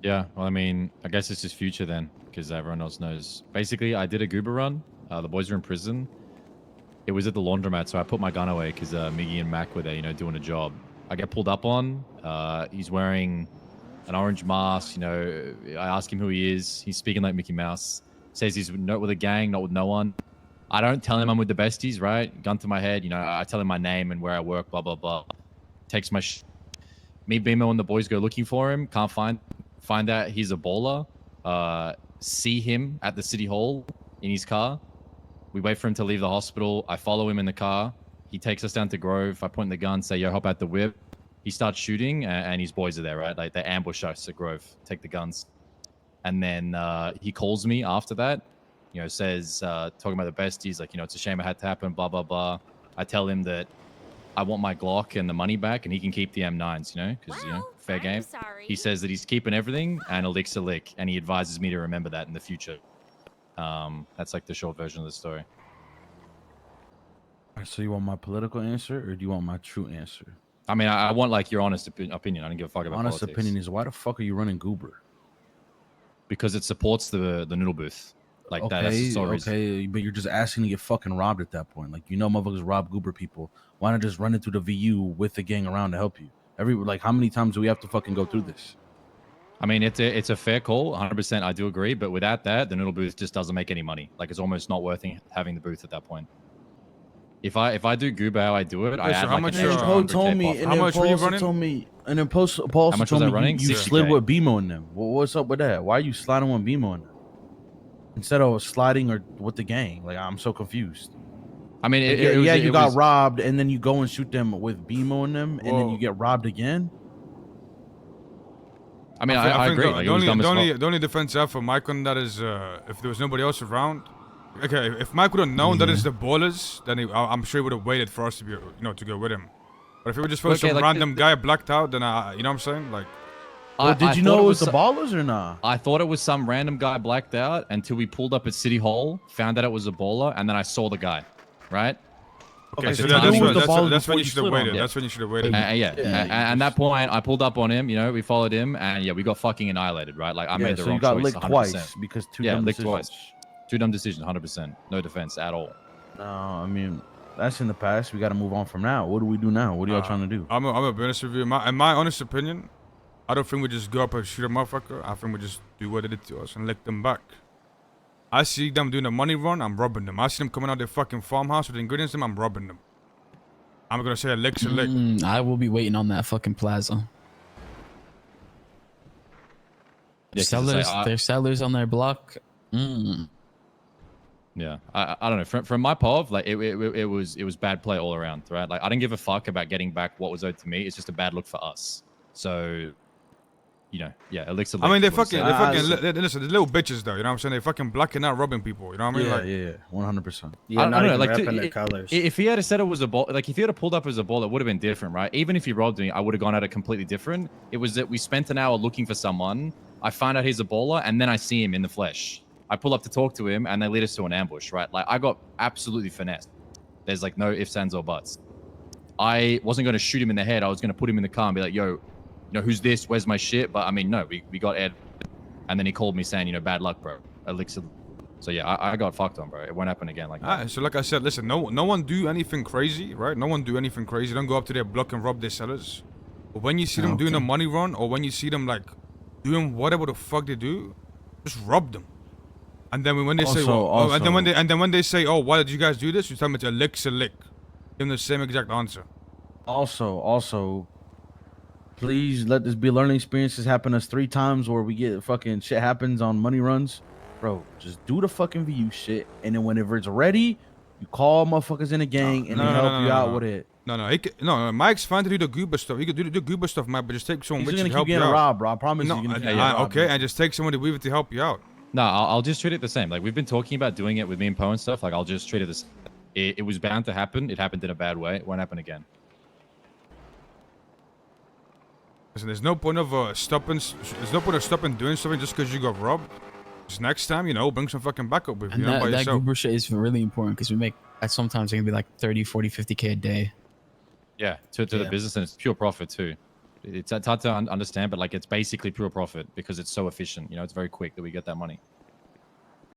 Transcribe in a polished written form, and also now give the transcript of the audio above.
Yeah, well, I mean, I guess it's just future then, because everyone else knows. Basically, I did a goober run. The boys were in prison. It was at the laundromat, so I put my gun away because Miggy and Mac were there, doing a job. I get pulled up on. He's wearing an orange mask. I ask him who he is. He's speaking like Mickey Mouse. Says he's not with a gang, not with no one. I don't tell him I'm with the besties, right? Gun to my head. I tell him my name and where I work, blah, blah, blah. Takes my Me, Beamo, and the boys go looking for him. Can't find out he's a baller. See him at the city hall in his car. We wait for him to leave the hospital. I follow him in the car. He takes us down to Grove. I point the gun, say, yo, hop out the whip. He starts shooting, and his boys are there, right? Like, they ambush us at Grove, take the guns. And then he calls me after that, says, talking about the besties, like, it's a shame it had to happen, blah, blah, blah. I tell him that I want my Glock and the money back, and he can keep the M9s, because, fair game. He says that he's keeping everything and Elixir Lick, and he advises me to remember that in the future. That's like the short version of the story. So you want my political answer, or do you want my true answer? I mean, I want like your honest opinion. I don't give a fuck about honest politics. Opinion is, why the fuck are you running Goober? Because it supports the noodle booth. Like okay, that's the sole reason. Okay, but you're just asking to get fucking robbed at that point. Like, motherfuckers rob Goober people. Why not just run into the VU with the gang around to help you? How many times do we have to fucking go through this? I mean, it's a fair call, 100%. I do agree, but without that, the noodle booth just doesn't make any money. Like, it's almost not worth having the booth at that point. If I do Goober how I do it, I add like an extra 100K how much were you running? Told me, and then Paul told me you slid with BMO in them. Well, what's up with that? Why are you sliding with BMO in them instead of sliding or with the gang? Like, I'm so confused. I mean, you got robbed, and then you go and shoot them with BMO in them, and then you get robbed again. I mean, I agree. The only defense I have for Mike on that is if there was nobody else around. Okay, if Mike would have known that it's the Ballas, then I'm sure he would have waited for us to be, to go with him. But if it would just some random guy blacked out, then you know what I'm saying? Like, well, did you know it was the Ballas or not? I thought it was some random guy blacked out until we pulled up at City Hall, found out it was a baller, and then I saw the guy, right? Okay, so that's when you should have waited. That's when you should have waited. And that point, I pulled up on him. We followed him, and we got fucking annihilated, right? Like I made the wrong choice. So you got licked twice because two dumb licked decisions. Twice. Two dumb decisions, 100%. No defense at all. No, I mean, that's in the past. We got to move on from now. What do we do now? What are y'all trying to do? I'm gonna be honest with you. In my honest opinion, I don't think we just go up and shoot a motherfucker. I think we just do what they did to us and lick them back. I see them doing a money run, I'm robbing them. I see them coming out their fucking farmhouse with ingredients in them, I'm robbing them. I'm gonna say a lick's a lick. I will be waiting on that fucking plaza. There's sellers on their block. Yeah, I don't know. From my POV, like it was bad play all around, right? Like I didn't give a fuck about getting back what was owed to me. It's just a bad look for us. So, Elixir. I mean, they're listen, they're little bitches though. You know what I'm saying? They're fucking blacking out, robbing people. You know what I mean? Yeah, 100%. Yeah, I don't know. Like, the colors. If he had said it was a ball, like if he had pulled up as a ball, it would have been different, right? Even if he robbed me, I would have gone at it completely different. It was that we spent an hour looking for someone. I find out he's a baller, and then I see him in the flesh. I pull up to talk to him, and they lead us to an ambush, right? Like, I got absolutely finessed. There's, like, no ifs, ands, or buts. I wasn't going to shoot him in the head. I was going to put him in the car and be like, yo, who's this? Where's my shit? But, I mean, no, we got Ed. And then he called me saying, bad luck, bro. Elixir. So, yeah, I got fucked on, bro. It won't happen again like that. So, like I said, listen, no one do anything crazy, right? No one do anything crazy. Don't go up to their block and rob their sellers. But when you see them doing a money run, or when you see them, like, doing whatever the fuck they do, just rob them. And then when they when they say, oh, why did you guys do this? You tell them it's a lick's a lick. Give them the same exact answer. Also, please let this be a learning experience. This happened to us 3 times where we get fucking shit happens on money runs. Bro, just do the fucking VU shit. And then whenever it's ready, you call motherfuckers in the gang and they help you out with it. No, Mike's fine to do the goober stuff. He could do the goober stuff, Mike, but just take someone with you to help you out. He's gonna keep getting robbed, bro. I promise you're gonna get robbed. Okay, and just take someone to weave it to help you out. No, I'll just treat it the same. Like, we've been talking about doing it with me and Poe and stuff. Like, I'll just treat it the same. It was bound to happen. It happened in a bad way. It won't happen again. Listen, there's no point of stopping doing something just because you got robbed. Just next time, bring some fucking backup with you. And that goober shit is really important because we make, sometimes it can be like 30, 40, 50K a day. Yeah, to the business, and it's pure profit too. It's hard to understand, but like it's basically pure profit because it's so efficient. You know, it's very quick that we get that money.